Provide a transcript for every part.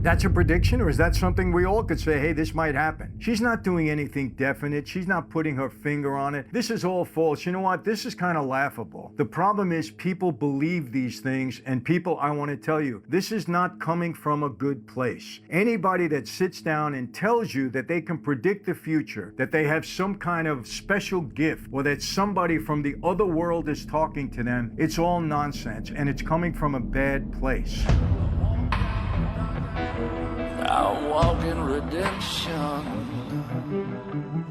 That's a prediction, or is that something we all could say, hey, this might happen? She's not doing anything definite. She's not putting her finger on it. This is all false. You know what? This is kind of laughable. The problem is people believe these things, and people, I want to tell you, this is not coming from a good place. Anybody that sits down and tells you that they can predict the future, that they have some kind of special gift, or that somebody from the other world is talking to them, it's all nonsense, and it's coming from a bad place. I walk in redemption.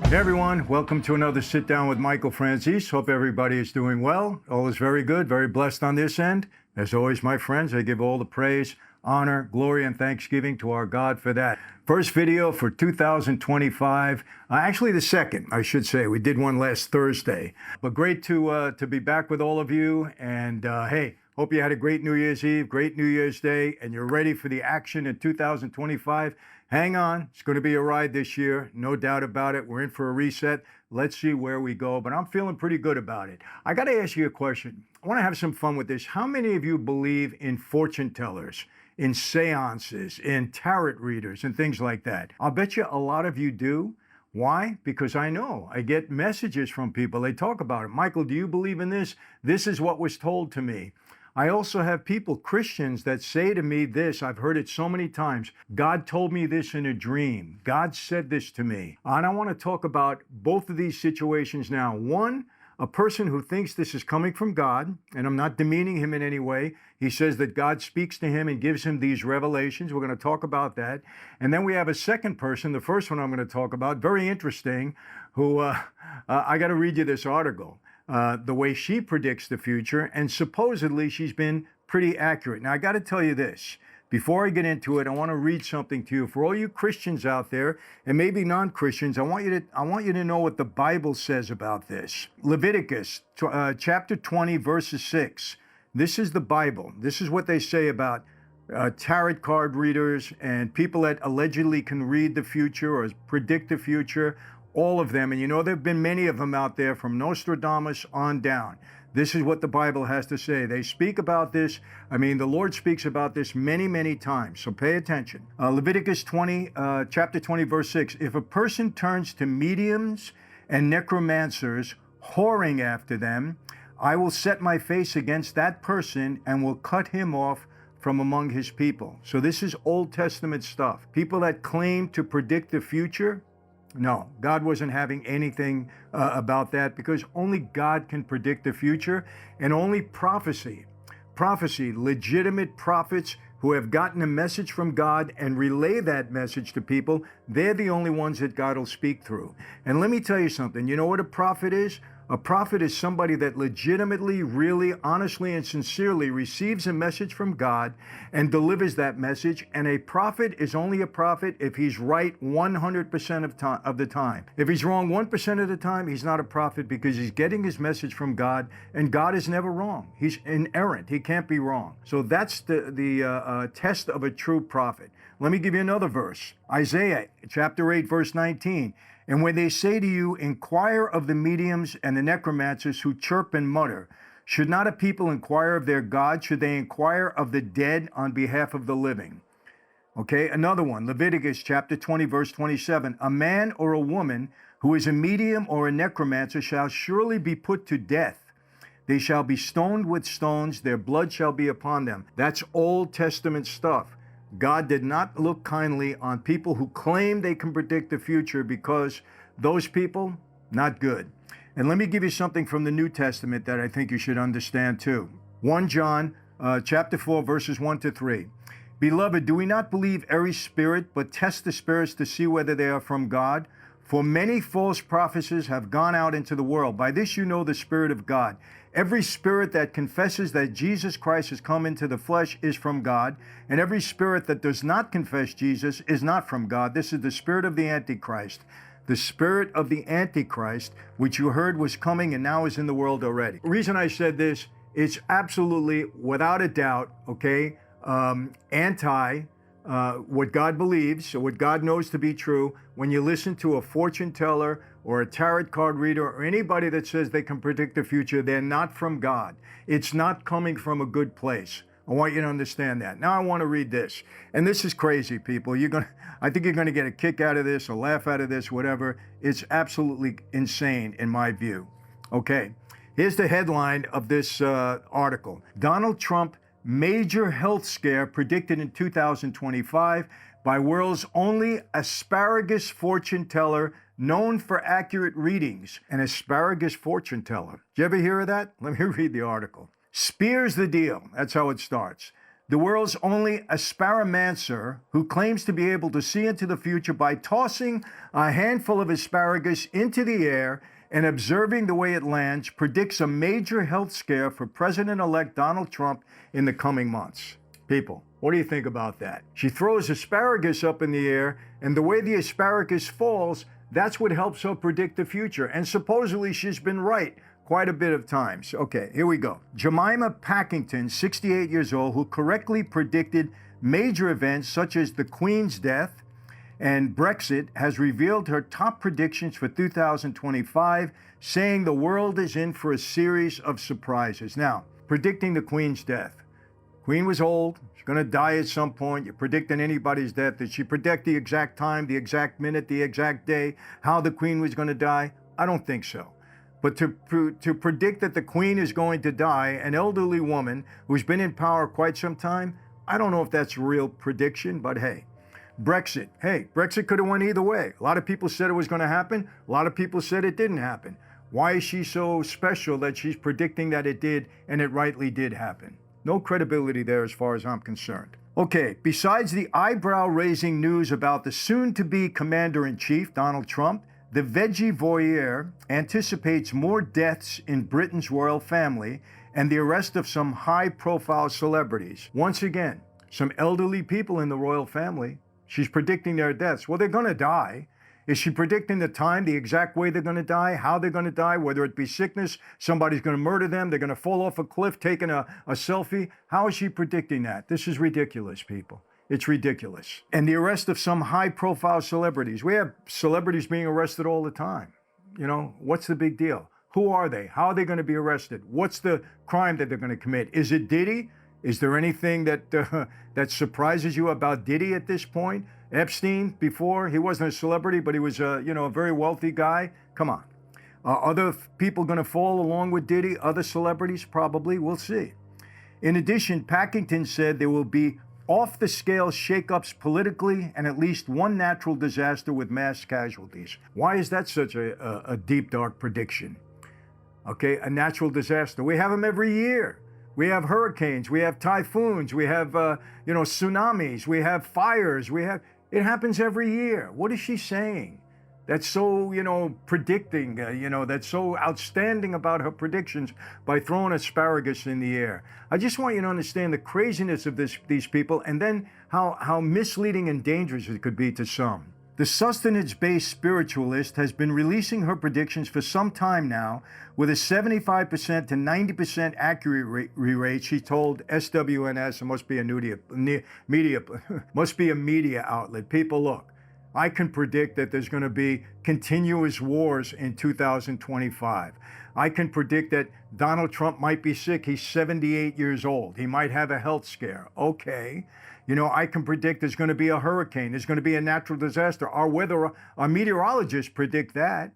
Hey everyone, welcome to another Sit Down with Michael Franzese. Hope everybody is doing well. All is very good, very blessed on this end. As always, my friends, I give all the praise, honor, glory, and thanksgiving to our God for that. First video for 2025, actually the second, I should say. We did one last Thursday. But great to be back with all of you, and hey, hope you had a great New Year's Eve, great New Year's Day, and you're ready for the action in 2025. Hang on, it's going to be a ride this year, no doubt about it. We're in for a reset. Let's see where we go, but I'm feeling pretty good about it. I got to ask you a question. I want to have some fun with this. How many of you believe in fortune tellers, in seances, in tarot readers, and things like that? I'll bet you a lot of you do. Why? Because I know. I get messages from people. They talk about it. Michael, do you believe in this? This is what was told to me. I also have people, Christians, that say to me this, I've heard it so many times, God told me this in a dream. God said this to me. And I want to talk about both of these situations now. One, a person who thinks this is coming from God, and I'm not demeaning him in any way. He says that God speaks to him and gives him these revelations. We're going to talk about that. And then we have a second person, the first one I'm going to talk about, very interesting, who I got to read you this article. The way she predicts the future, and supposedly she's been pretty accurate. Now, I got to tell you this. Before I get into it, I want to read something to you. For all you Christians out there, and maybe non-Christians, I want you to know what the Bible says about this. Leviticus chapter 20, verses 6. This is the Bible. This is what they say about tarot card readers and people that allegedly can read the future or predict the future. All of them, and you know there have been many of them out there from Nostradamus on down. This is what the Bible has to say. They speak about this. I mean, the Lord speaks about this many, many times, so pay attention. Leviticus 20, chapter 20, verse 6. If a person turns to mediums and necromancers, whoring after them, I will set my face against that person and will cut him off from among his people. So this is Old Testament stuff. People that claim to predict the future, no, God wasn't having anything about that, because only God can predict the future, and only prophecy, legitimate prophets who have gotten a message from God and relay that message to people, they're the only ones that God will speak through. And let me tell you something. You know what a prophet is? A prophet is somebody that legitimately, really, honestly, and sincerely receives a message from God and delivers that message. And a prophet is only a prophet if he's right 100% of the time. If he's wrong 1% of the time, he's not a prophet, because he's getting his message from God, and God is never wrong. He's inerrant. He can't be wrong. So that's the test of a true prophet. Let me give you another verse. Isaiah chapter 8, verse 19. And when they say to you, inquire of the mediums and the necromancers who chirp and mutter, should not a people inquire of their God? Should they inquire of the dead on behalf of the living? Okay, another one, Leviticus chapter 20, verse 27. A man or a woman who is a medium or a necromancer shall surely be put to death. They shall be stoned with stones, their blood shall be upon them. That's Old Testament stuff. God did not look kindly on people who claim they can predict the future, because those people, not good. And let me give you something from the New Testament that I think you should understand too. 1 John chapter 4, verses 1 to 3. Beloved, do we not believe every spirit, but test the spirits to see whether they are from God? For many false prophecies have gone out into the world. By this you know the Spirit of God. Every spirit that confesses that Jesus Christ has come into the flesh is from God, and every spirit that does not confess Jesus is not from God. This is the spirit of the Antichrist. The spirit of the Antichrist, which you heard was coming and now is in the world already. The reason I said this, it's absolutely, without a doubt, okay, anti what God believes, or what God knows to be true. When you listen to a fortune teller or a tarot card reader or anybody that says they can predict the future, they're not from God. It's not coming from a good place. I want you to understand that. Now I want to read this. And this is crazy, people. I think you're going to get a kick out of this, a laugh out of this, whatever. It's absolutely insane in my view. Okay, here's the headline of this article. Donald Trump, major health scare predicted in 2025 by world's only asparagus fortune teller known for accurate readings. An asparagus fortune teller. Did you ever hear of that? Let me read the article. Spears the deal. That's how it starts. The world's only asparamancer, who claims to be able to see into the future by tossing a handful of asparagus into the air and observing the way it lands, predicts a major health scare for President-elect Donald Trump in the coming months. People, what do you think about that? She throws asparagus up in the air, and the way the asparagus falls, that's what helps her predict the future. And supposedly she's been right quite a bit of times. Okay, here we go. Jemima Packington, 68 years old, who correctly predicted major events such as the Queen's death and Brexit, has revealed her top predictions for 2025, saying the world is in for a series of surprises. Now, predicting the Queen's death. Queen was old, she's going to die at some point. You're predicting anybody's death. Did she predict the exact time, the exact minute, the exact day, how the Queen was going to die? I don't think so. But to predict that the Queen is going to die, an elderly woman who's been in power quite some time, I don't know if that's a real prediction, but hey. Brexit. Hey, Brexit could have went either way. A lot of people said it was going to happen. A lot of people said it didn't happen. Why is she so special that she's predicting that it did and it rightly did happen? No credibility there as far as I'm concerned. Okay, besides the eyebrow-raising news about the soon-to-be Commander-in-Chief, Donald Trump, the veggie voyeur anticipates more deaths in Britain's royal family and the arrest of some high-profile celebrities. Once again, some elderly people in the royal family, she's predicting their deaths. Well, they're going to die. Is she predicting the time, the exact way they're going to die, how they're going to die, whether it be sickness, somebody's going to murder them, they're going to fall off a cliff taking a selfie? How is she predicting that? This is ridiculous, people. It's ridiculous. And the arrest of some high-profile celebrities. We have celebrities being arrested all the time. You know, what's the big deal? Who are they? How are they going to be arrested? What's the crime that they're going to commit? Is it Diddy? Is there anything that that surprises you about Diddy at this point? Epstein, before, he wasn't a celebrity, but he was a very wealthy guy. Come on. Are other people going to fall along with Diddy? Other celebrities? Probably. We'll see. In addition, Packington said there will be off-the-scale shakeups politically and at least one natural disaster with mass casualties. Why is that such a deep, dark prediction? Okay, a natural disaster. We have them every year. We have hurricanes, we have typhoons, we have tsunamis, we have fires, it happens every year. What is she saying? That's so, predicting, that's so outstanding about her predictions by throwing asparagus in the air. I just want you to understand the craziness of these people, and then how misleading and dangerous it could be to some. The sustenance-based spiritualist has been releasing her predictions for some time now with a 75% to 90% accuracy rate, she told SWNS. It must be a media outlet. People, look, I can predict that there's going to be continuous wars in 2025. I can predict that Donald Trump might be sick. He's 78 years old. He might have a health scare. Okay. I can predict there's going to be a hurricane. There's going to be a natural disaster. Our meteorologists predict that.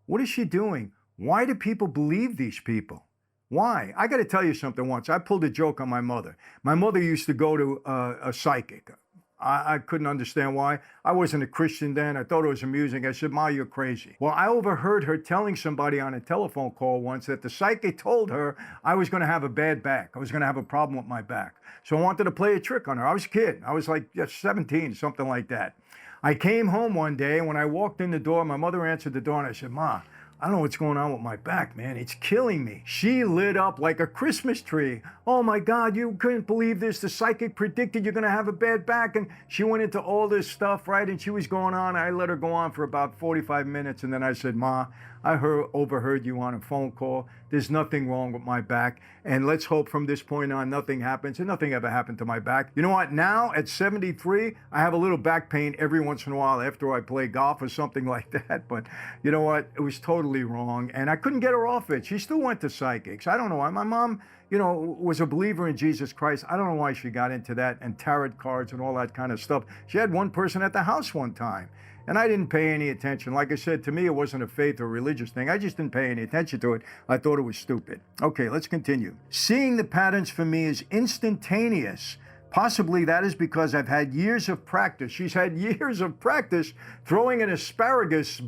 What is she doing? Why do people believe these people? Why? I got to tell you something once. I pulled a joke on my mother. My mother used to go to a psychic. I couldn't understand why. I wasn't a Christian then. I thought it was amusing. I said, Ma, you're crazy. Well, I overheard her telling somebody on a telephone call once that the psychic told her I was going to have a bad back. I was going to have a problem with my back. So I wanted to play a trick on her. I was a kid. I was like 17, something like that. I came home one day, and when I walked in the door, my mother answered the door, and I said, Ma, I don't know what's going on with my back, man. It's killing me. She lit up like a Christmas tree. Oh my God, you couldn't believe this. The psychic predicted you're going to have a bad back. And she went into all this stuff, right? And she was going on. I let her go on for about 45 minutes. And then I said, Ma, I overheard you on a phone call. There's nothing wrong with my back. And let's hope from this point on nothing happens. And nothing ever happened to my back. You know what? Now at 73, I have a little back pain every once in a while after I play golf or something like that. But you know what? It was totally totally wrong, and I couldn't get her off it. She still went to psychics. I don't know why. My mom, was a believer in Jesus Christ. I don't know why she got into that and tarot cards and all that kind of stuff. She had one person at the house one time, and I didn't pay any attention. Like I said, to me, it wasn't a faith or religious thing. I just didn't pay any attention to it. I thought it was stupid. Okay, let's continue. Seeing the patterns for me is instantaneous. Possibly that is because I've had years of practice. She's had years of practice throwing an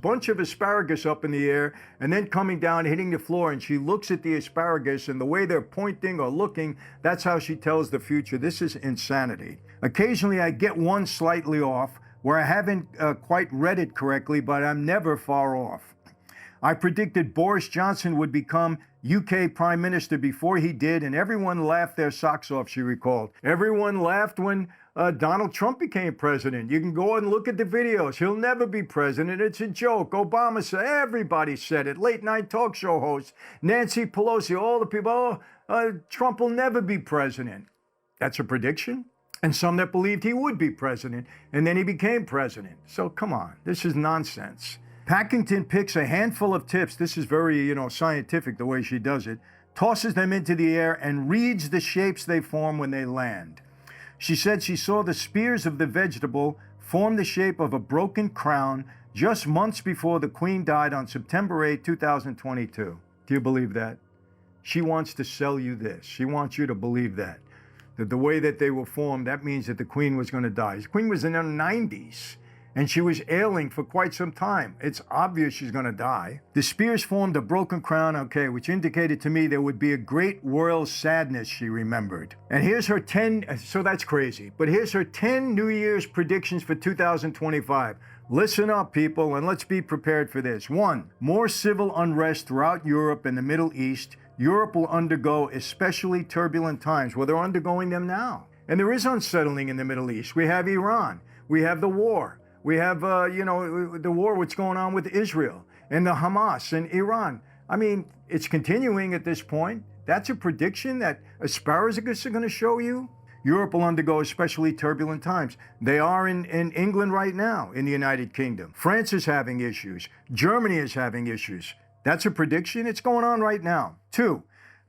bunch of asparagus up in the air, and then coming down, hitting the floor, and she looks at the asparagus, and the way they're pointing or looking, that's how she tells the future. This is insanity. Occasionally I get one slightly off, where I haven't quite read it correctly, but I'm never far off. I predicted Boris Johnson would become UK Prime Minister before he did, and everyone laughed their socks off, she recalled. Everyone laughed when Donald Trump became president. You can go and look at the videos. He'll never be president. It's a joke. Obama said, everybody said it. Late night talk show hosts, Nancy Pelosi, all the people, Trump will never be president. That's a prediction? And some that believed he would be president, and then he became president. So come on, this is nonsense. Packington picks a handful of tips. This is very, scientific the way she does it. Tosses them into the air and reads the shapes they form when they land. She said she saw the spears of the vegetable form the shape of a broken crown just months before the Queen died on September 8, 2022. Do you believe that? She wants to sell you this. She wants you to believe that the way that they were formed, that means that the Queen was going to die. The Queen was in her 90s. And she was ailing for quite some time. It's obvious she's going to die. The spears formed a broken crown, which indicated to me there would be a great royal sadness, she remembered. And here's her 10, so that's crazy, but here's her 10 New Year's predictions for 2025. Listen up, people, and let's be prepared for this. 1, more civil unrest throughout Europe and the Middle East. Europe will undergo especially turbulent times. Well, they're undergoing them now. And there is unsettling in the Middle East. We have Iran. We have the war. We have, the war, what's going on with Israel and the Hamas and Iran. I mean, it's continuing at this point. That's a prediction that asparagus are going to show you. Europe will undergo especially turbulent times. They are in England right now, in the United Kingdom. France is having issues. Germany is having issues. That's a prediction. It's going on right now. 2,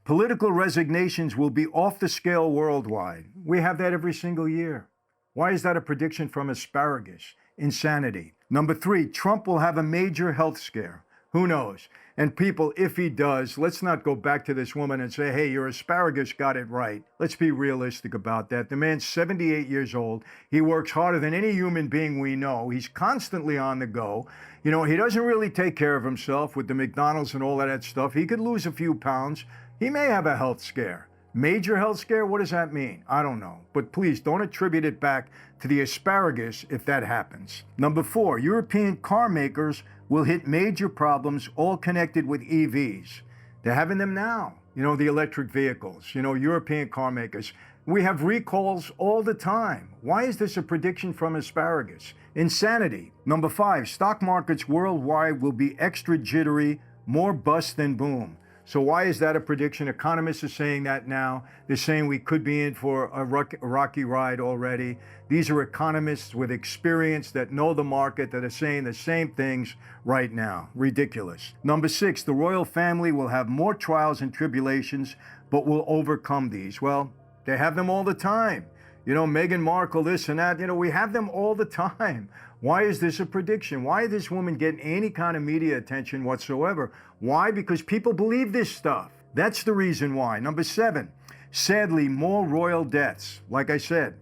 political resignations will be off the scale worldwide. We have that every single year. Why is that a prediction from asparagus? Insanity. 3, Trump will have a major health scare. Who knows? And people, if he does, let's not go back to this woman and say, hey, your asparagus got it right. Let's be realistic about that. The man's 78 years old. He works harder than any human being we know. He's constantly on the go. He doesn't really take care of himself with the McDonald's and all of that stuff. He could lose a few pounds. He may have a health scare. Major health scare? What does that mean? I don't know. But please don't attribute it back to the asparagus if that happens. 4, European car makers will hit major problems all connected with EVs. They're having them now. The electric vehicles, European car makers. We have recalls all the time. Why is this a prediction from asparagus? Insanity. 5, stock markets worldwide will be extra jittery, more bust than boom. So why is that a prediction? Economists are saying that now. They're saying we could be in for a rocky ride already. These are economists with experience that know the market that are saying the same things right now. Ridiculous. 6, the royal family will have more trials and tribulations, but will overcome these. Well, they have them all the time. Meghan Markle, this and that. We have them all the time. Why is this a prediction? Why is this woman getting any kind of media attention whatsoever? Why? Because people believe this stuff. That's the reason why. 7, sadly, more royal deaths. Like I said,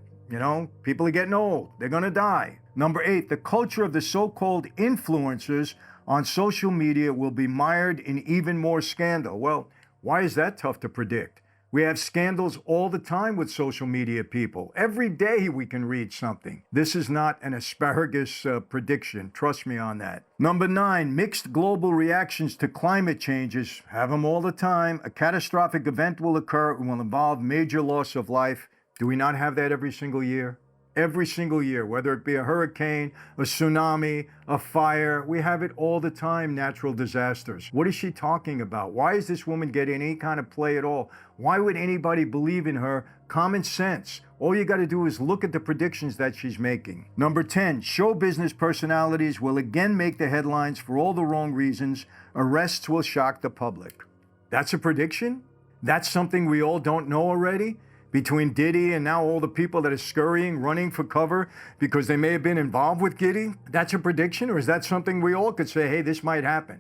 people are getting old. They're going to die. 8, the culture of the so-called influencers on social media will be mired in even more scandal. Well, why is that tough to predict? We have scandals all the time with social media people. Every day we can read something. This is not an asparagus prediction. Trust me on that. 9, mixed global reactions to climate changes. Have them all the time. A catastrophic event will occur. It will involve major loss of life. Do we not have that every single year? every single year, whether it be a hurricane, a tsunami, a fire. We have it all the time, natural disasters. What is she talking about? Why is this woman getting any kind of play at all? Why would anybody believe in her? Common sense. All you got to do is look at the predictions that she's making. Number 10, show business personalities will again make the headlines for all the wrong reasons. Arrests will shock the public. That's a prediction? That's something we all don't know already? Between Diddy and now all the people that are scurrying, running for cover because they may have been involved with Diddy? That's a prediction? Or is that something we all could say, hey, this might happen?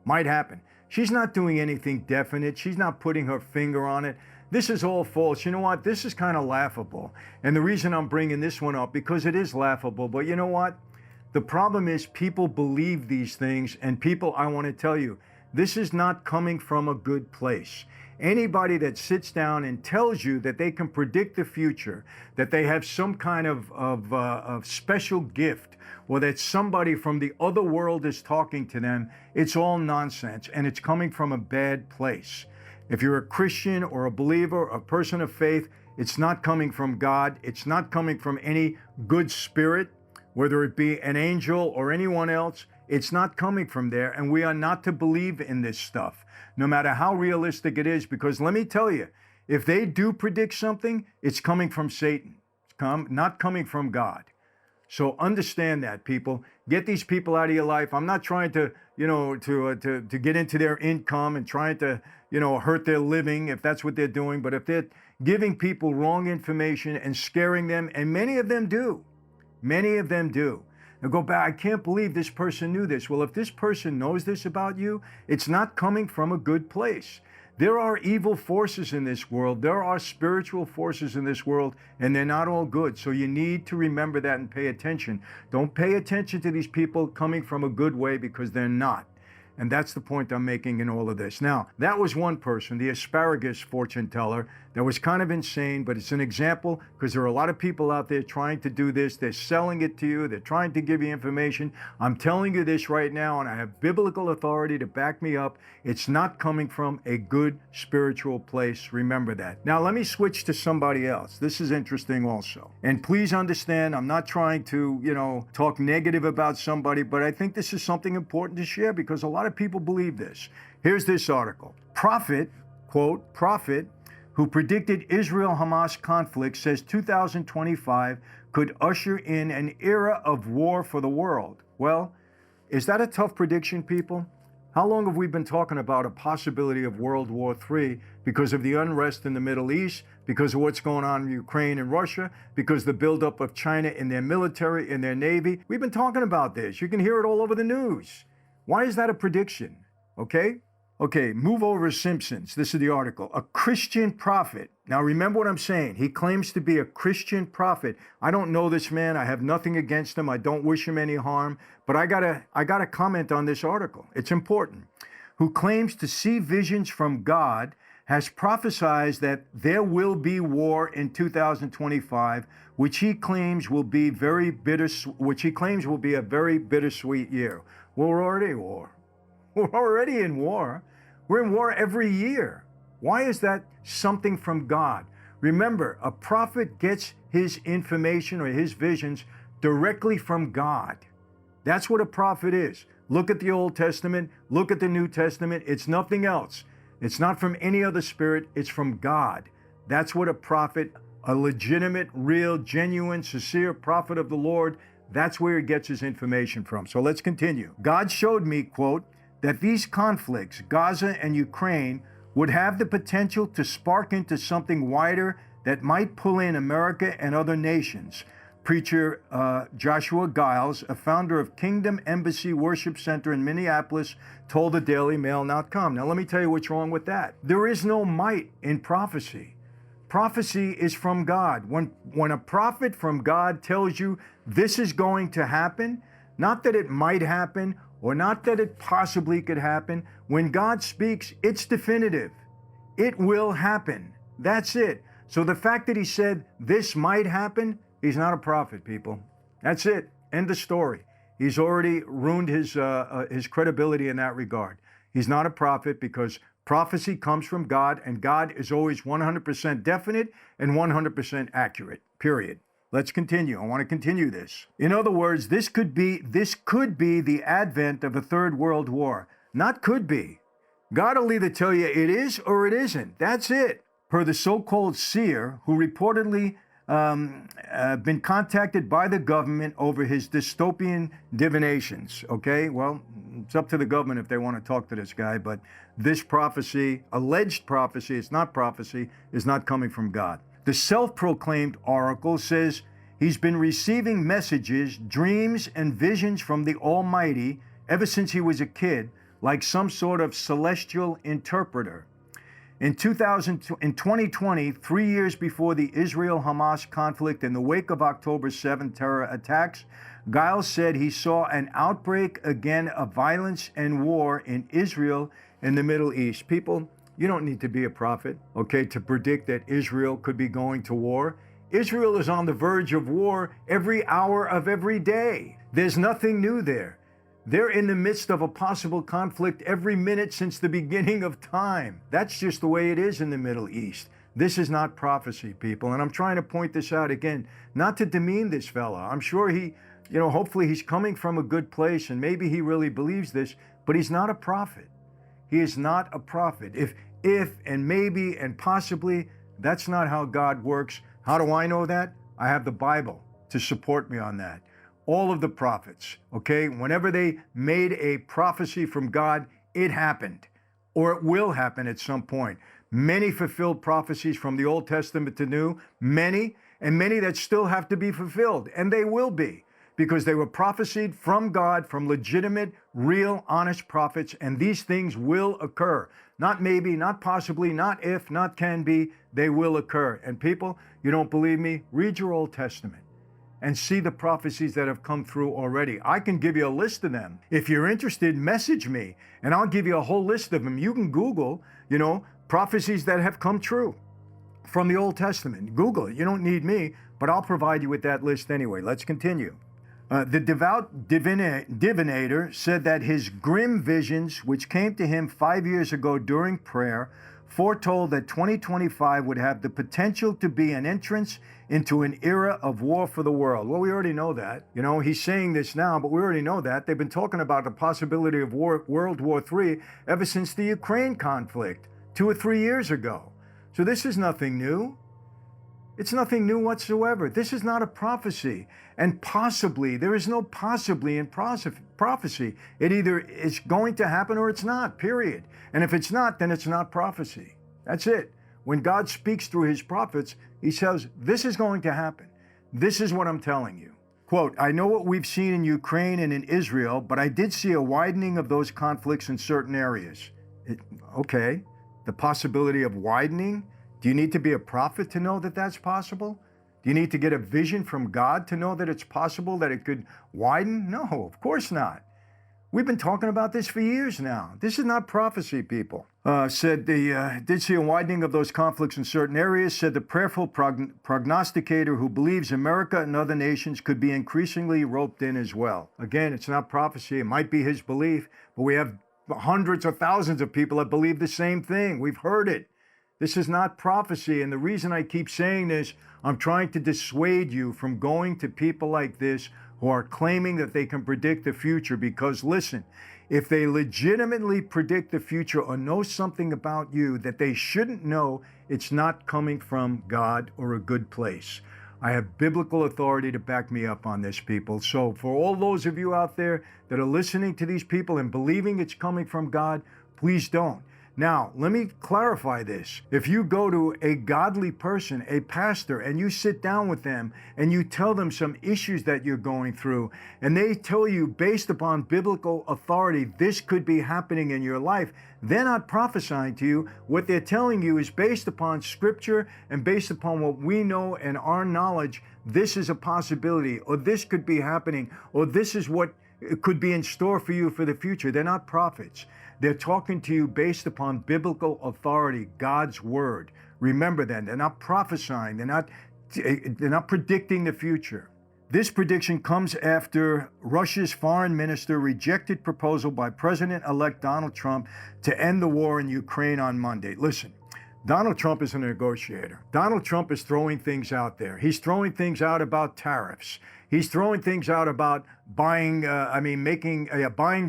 Might happen. She's not doing anything definite. She's not putting her finger on it. This is all false. You know what? This is kind of laughable. And the reason I'm bringing this one up, because it is laughable. But you know what? The problem is people believe these things. And people, I want to tell you, this is not coming from a good place. Anybody that sits down and tells you that they can predict the future, that they have some kind of special gift, or that somebody from the other world is talking to them, it's all nonsense, and it's coming from a bad place. If you're a Christian or a believer, a person of faith, it's not coming from God. It's not coming from any good spirit, whether it be an angel or anyone else. It's not coming from there, and we are not to believe in this stuff, no matter how realistic it is, because let me tell you, if they do predict something, it's coming from Satan. It's not coming from God. So understand that, people. Get these people out of your life. I'm not trying to, to get into their income and trying to, hurt their living if that's what they're doing. But if they're giving people wrong information and scaring them, and many of them do. Now go back, I can't believe this person knew this. Well, if this person knows this about you, it's not coming from a good place. There are evil forces in this world. There are spiritual forces in this world, and they're not all good. So you need to remember that and pay attention. Don't pay attention to these people coming from a good way, because they're not. And that's the point I'm making in all of this. Now, that was one person, the Asparagus fortune teller, that was kind of insane, but it's an example because there are a lot of people out there trying to do this. They're selling it to you. They're trying to give you information. I'm telling you this right now, and I have biblical authority to back me up. It's not coming from a good spiritual place. Remember that. Now, let me switch to somebody else. This is interesting also. And please understand, I'm not trying to, talk negative about somebody, but I think this is something important to share because a lot of people believe this. Here's this article. Prophet, quote, prophet, who predicted Israel-Hamas conflict says 2025 could usher in an era of war for the world. Well, is that a tough prediction, people? How long have we been talking about a possibility of World War III because of the unrest in the Middle East, because of what's going on in Ukraine and Russia, because the buildup of China in their military, in their navy? We've been talking about this. You can hear it all over the news. Why is that a prediction? Okay, move over to Simpsons. This is the article. A Christian prophet. Now remember what I'm saying. He claims to be a Christian prophet. I don't know this man. I have nothing against him. I don't wish him any harm. But I gotta comment on this article. It's important. Who claims to see visions from God, has prophesied that there will be war in 2025, which he claims will be a very bittersweet year. Well, we're already at war. We're already in war. We're in war every year. Why is that something from God? Remember, a prophet gets his information or his visions directly from God. That's what a prophet is. Look at the Old Testament. Look at the New Testament. It's nothing else. It's not from any other spirit. It's from God. That's what a prophet, a legitimate, real, genuine, sincere prophet of the Lord, that's where he gets his information from. So let's continue. God showed me, quote, that these conflicts, Gaza and Ukraine, would have the potential to spark into something wider that might pull in America and other nations. Preacher Joshua Giles, a founder of Kingdom Embassy Worship Center in Minneapolis, told the DailyMail.com. Now let me tell you what's wrong with that. There is no might in prophecy. Prophecy is from God. When a prophet from God tells you this is going to happen, not that it might happen or not that it possibly could happen, when God speaks, it's definitive. It will happen. That's it. So the fact that he said this might happen, he's not a prophet, people. That's it. End of story. He's already ruined his credibility in that regard. He's not a prophet because prophecy comes from God, and God is always 100% definite and 100% accurate, period. Let's continue. I want to continue this. In other words, this could be the advent of a third world war. Not could be. God will either tell you it is or it isn't. That's it. Per the so-called seer, who reportedly been contacted by the government over his dystopian divinations. Okay, well, it's up to the government if they want to talk to this guy, but this prophecy, alleged prophecy, it's not prophecy, is not coming from God. The self-proclaimed oracle says he's been receiving messages, dreams, and visions from the Almighty ever since he was a kid, like some sort of celestial interpreter. In 2020, 3 years before the Israel-Hamas conflict in the wake of October 7 terror attacks, Giles said he saw an outbreak again of violence and war in Israel and the Middle East. People, you don't need to be a prophet, okay, to predict that Israel could be going to war. Israel is on the verge of war every hour of every day. There's nothing new there. They're in the midst of a possible conflict every minute since the beginning of time. That's just the way it is in the Middle East. This is not prophecy, people. And I'm trying to point this out again, not to demean this fella. I'm sure he, hopefully he's coming from a good place and maybe he really believes this, but he's not a prophet. He is not a prophet. If and maybe and possibly, that's not how God works. How do I know that? I have the Bible to support me on that. All of the prophets, okay, whenever they made a prophecy from God, it happened, or it will happen at some point. Many fulfilled prophecies from the Old Testament to New, many, and many that still have to be fulfilled, and they will be, because they were prophesied from God, from legitimate, real, honest prophets, and these things will occur. Not maybe, not possibly, not if, not can be, they will occur. And people, you don't believe me? Read your Old Testament and see the prophecies that have come through already. I can give you a list of them. If you're interested, message me, and I'll give you a whole list of them. You can Google, prophecies that have come true from the Old Testament. Google it. You don't need me, but I'll provide you with that list anyway. Let's continue. The devout divinator said that his grim visions, which came to him 5 years ago during prayer, foretold that 2025 would have the potential to be an entrance into an era of war for the world. Well, we already know that. He's saying this now, but we already know that. They've been talking about the possibility of World War III ever since the Ukraine conflict 2 or 3 years ago. So this is nothing new. It's nothing new whatsoever. This is not a prophecy. And possibly, there is no possibly in prophecy. It either is going to happen or it's not, period. And if it's not, then it's not prophecy. That's it. When God speaks through his prophets, he says, this is going to happen. This is what I'm telling you. Quote, I know what we've seen in Ukraine and in Israel, but I did see a widening of those conflicts in certain areas. Okay, the possibility of widening? Do you need to be a prophet to know that that's possible? Do you need to get a vision from God to know that it's possible that it could widen? No, of course not. We've been talking about this for years now. This is not prophecy, people. Said they did see a widening of those conflicts in certain areas, said the prayerful prognosticator who believes America and other nations could be increasingly roped in as well. Again, it's not prophecy. It might be his belief, but we have hundreds or thousands of people that believe the same thing. We've heard it. This is not prophecy, and the reason I keep saying this, I'm trying to dissuade you from going to people like this who are claiming that they can predict the future, because listen, if they legitimately predict the future or know something about you that they shouldn't know, it's not coming from God or a good place. I have biblical authority to back me up on this, people. So for all those of you out there that are listening to these people and believing it's coming from God, please don't. Now, let me clarify this. If you go to a godly person, a pastor, and you sit down with them and you tell them some issues that you're going through, and they tell you based upon biblical authority, this could be happening in your life, they're not prophesying to you. What they're telling you is based upon scripture and based upon what we know and our knowledge, this is a possibility, or this could be happening, or this is what could be in store for you for the future. They're not prophets. They're talking to you based upon biblical authority, God's word. Remember that. They're not prophesying. They're not predicting the future. This prediction comes after Russia's foreign minister rejected proposal by President-elect Donald Trump to end the war in Ukraine on Monday. Listen, Donald Trump is a negotiator. Donald Trump is throwing things out there. He's throwing things out about tariffs. He's throwing things out about buying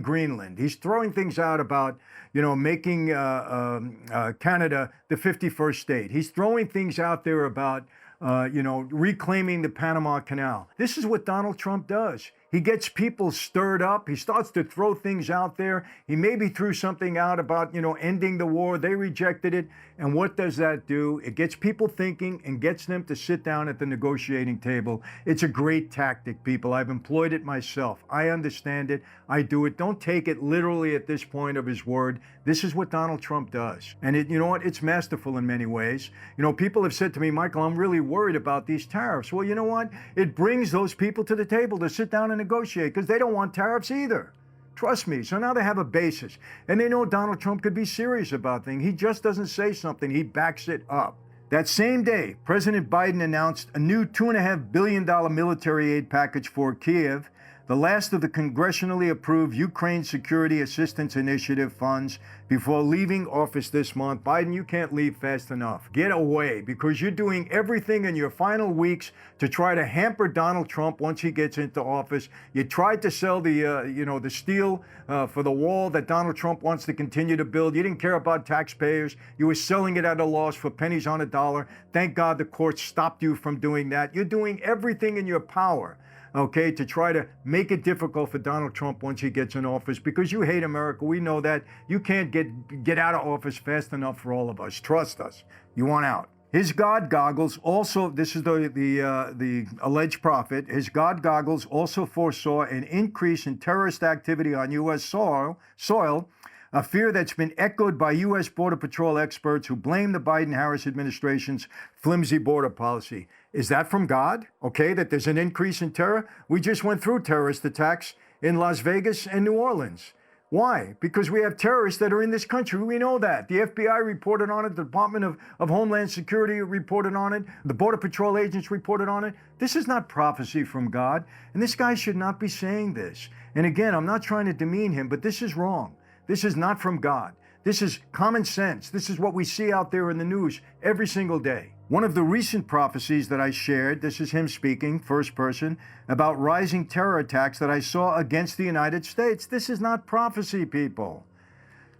Greenland. He's throwing things out about, making Canada the 51st state. He's throwing things out there about, reclaiming the Panama Canal. This is what Donald Trump does. He gets people stirred up. He starts to throw things out there. He maybe threw something out about, ending the war. They rejected it. And what does that do? It gets people thinking and gets them to sit down at the negotiating table. It's a great tactic, people. I've employed it myself. I understand it. I do it. Don't take it literally at this point of his word. This is what Donald Trump does. And you know what? It's masterful in many ways. People have said to me, Michael, I'm really worried about these tariffs. Well, you know what? It brings those people to the table to sit down and negotiate because they don't want tariffs either. Trust me. So now they have a basis. And they know Donald Trump could be serious about things. He just doesn't say something. He backs it up. That same day, President Biden announced a new $2.5 billion military aid package for Kiev, the last of the congressionally approved Ukraine Security Assistance Initiative funds before leaving office this month. Biden, you can't leave fast enough. Get away, because you're doing everything in your final weeks to try to hamper Donald Trump once he gets into office. You tried to sell the steel for the wall that Donald Trump wants to continue to build. You didn't care about taxpayers. You were selling it at a loss for pennies on a dollar. Thank God the court stopped you from doing that. You're doing everything in your power, okay, to try to make it difficult for Donald Trump once he gets in office, because you hate America. We know that. You can't get out of office fast enough for all of us. Trust us. You want out. His God goggles also, this is the alleged prophet, his God goggles also foresaw an increase in terrorist activity on U.S. soil, a fear that's been echoed by U.S. Border Patrol experts who blame the Biden-Harris administration's flimsy border policy. Is that from God? Okay, that there's an increase in terror? We just went through terrorist attacks in Las Vegas and New Orleans. Why? Because we have terrorists that are in this country. We know that. The FBI reported on it. The Department of Homeland Security reported on it. The Border Patrol agents reported on it. This is not prophecy from God. And this guy should not be saying this. And again, I'm not trying to demean him, but this is wrong. This is not from God. This is common sense. This is what we see out there in the news every single day. One of the recent prophecies that I shared, this is him speaking, first person, about rising terror attacks that I saw against the United States. This is not prophecy, people.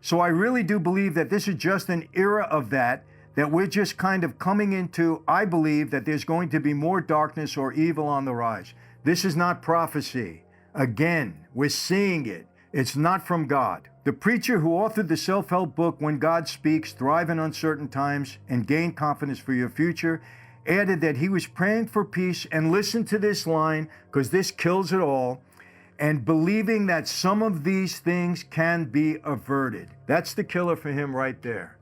So I really do believe that this is just an era of that we're just kind of coming into. I believe that there's going to be more darkness or evil on the rise. This is not prophecy. Again, we're seeing it. It's not from God. The preacher who authored the self-help book, When God Speaks, Thrive in Uncertain Times and Gain Confidence for Your Future, added that he was praying for peace, and listen to this line, because this kills it all, and believing that some of these things can be averted. That's the killer for him right there.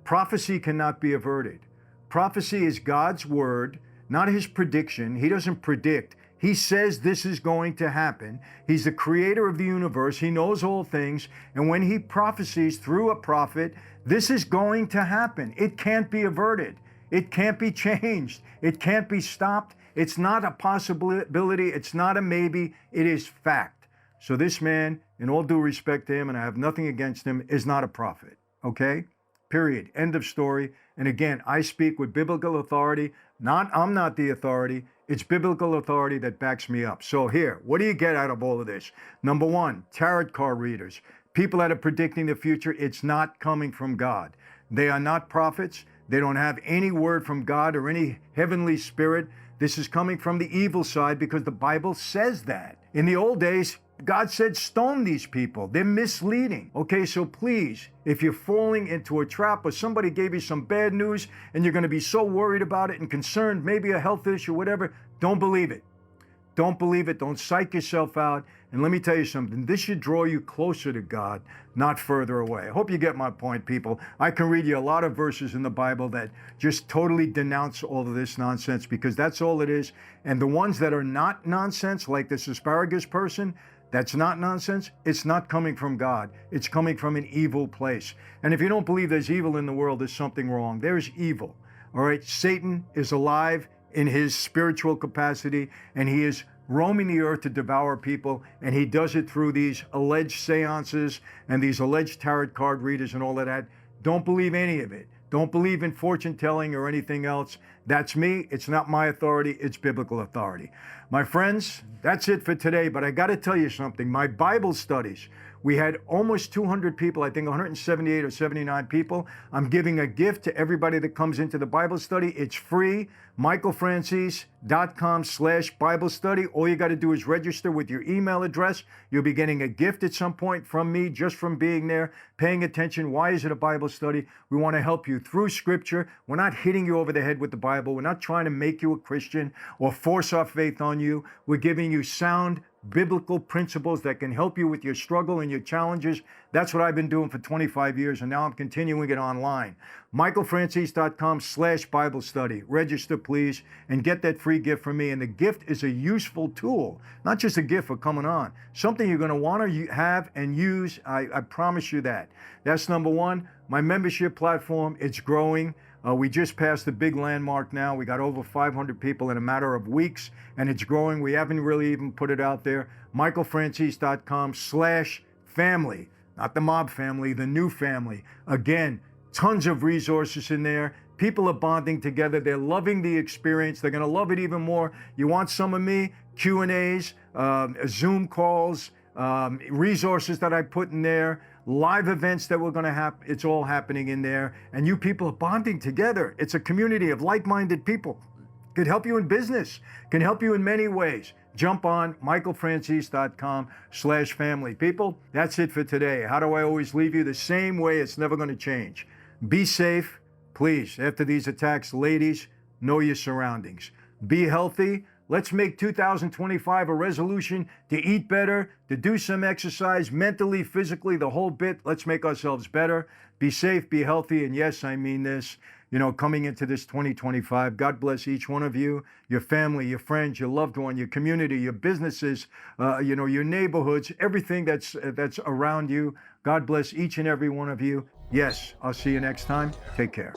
Prophecy cannot be averted. Prophecy is God's word, not his prediction. He doesn't predict. He says this is going to happen. He's the creator of the universe. He knows all things. And when he prophesies through a prophet, this is going to happen. It can't be averted. It can't be changed. It can't be stopped. It's not a possibility. It's not a maybe. It is fact. So this man, in all due respect to him, and I have nothing against him, is not a prophet. Okay? Period. End of story. And again, I speak with biblical authority. I'm not the authority. It's biblical authority that backs me up. So here, what do you get out of all of this? Number one, tarot card readers, people that are predicting the future. It's not coming from God. They are not prophets. They don't have any word from God or any heavenly spirit. This is coming from the evil side because the Bible says that. In the old days, God said, stone these people. They're misleading. Okay, so please, if you're falling into a trap or somebody gave you some bad news and you're going to be so worried about it and concerned, maybe a health issue, whatever, don't believe it. Don't believe it. Don't psych yourself out. And let me tell you something. This should draw you closer to God, not further away. I hope you get my point, people. I can read you a lot of verses in the Bible that just totally denounce all of this nonsense, because that's all it is. And the ones that are not nonsense, like this asparagus person, that's not nonsense. It's not coming from God. It's coming from an evil place. And if you don't believe there's evil in the world, there's something wrong. There's evil. All right. Satan is alive in his spiritual capacity, and he is roaming the earth to devour people. And he does it through these alleged seances and these alleged tarot card readers and all of that. Don't believe any of it. Don't believe in fortune telling or anything else. That's me. It's not my authority. It's biblical authority. My friends, that's it for today. But I got to tell you something. My Bible studies, we had almost 200 people, I think 178 or 79 people. I'm giving a gift to everybody that comes into the Bible study. It's free. michaelfranzese.com/Bible study. All you got to do is register with your email address. You'll be getting a gift at some point from me just from being there, paying attention. Why is it a Bible study? We want to help you through Scripture. We're not hitting you over the head with the Bible. We're not trying to make you a Christian or force our faith on you. We're giving you sound biblical principles that can help you with your struggle and your challenges. That's what I've been doing for 25 years, and now I'm continuing it online. michaelfranzese.com/Bible study. Register, please, and get that free gift from me. And the gift is a useful tool, not just a gift for coming on. Something you're going to want to have and use. I promise you that. That's number one. My membership platform, it's growing. We just passed the big landmark now. We got over 500 people in a matter of weeks, and it's growing. We haven't really even put it out there. michaelfranzese.com/family, not the mob family, the new family. Again, tons of resources in there. People are bonding together. They're loving the experience. They're going to love it even more. You want some of me? Q&As, Zoom calls, resources that I put in there, live events that we're going to have. It's all happening in there. And you people are bonding together. It's a community of like-minded people. Could help you in business, can help you in many ways. Jump on michaelfranzese.com/family. People, that's it for today. How do I always leave you? The same way. It's never going to change. Be safe. Please, after these attacks, ladies, know your surroundings. Be healthy. Let's make 2025 a resolution to eat better, to do some exercise, mentally, physically, the whole bit. Let's make ourselves better. Be safe, be healthy, and yes, I mean this. You know, coming into this 2025, God bless each one of you, your family, your friends, your loved one, your community, your businesses, your neighborhoods, everything that's around you. God bless each and every one of you. Yes, I'll see you next time. Take care.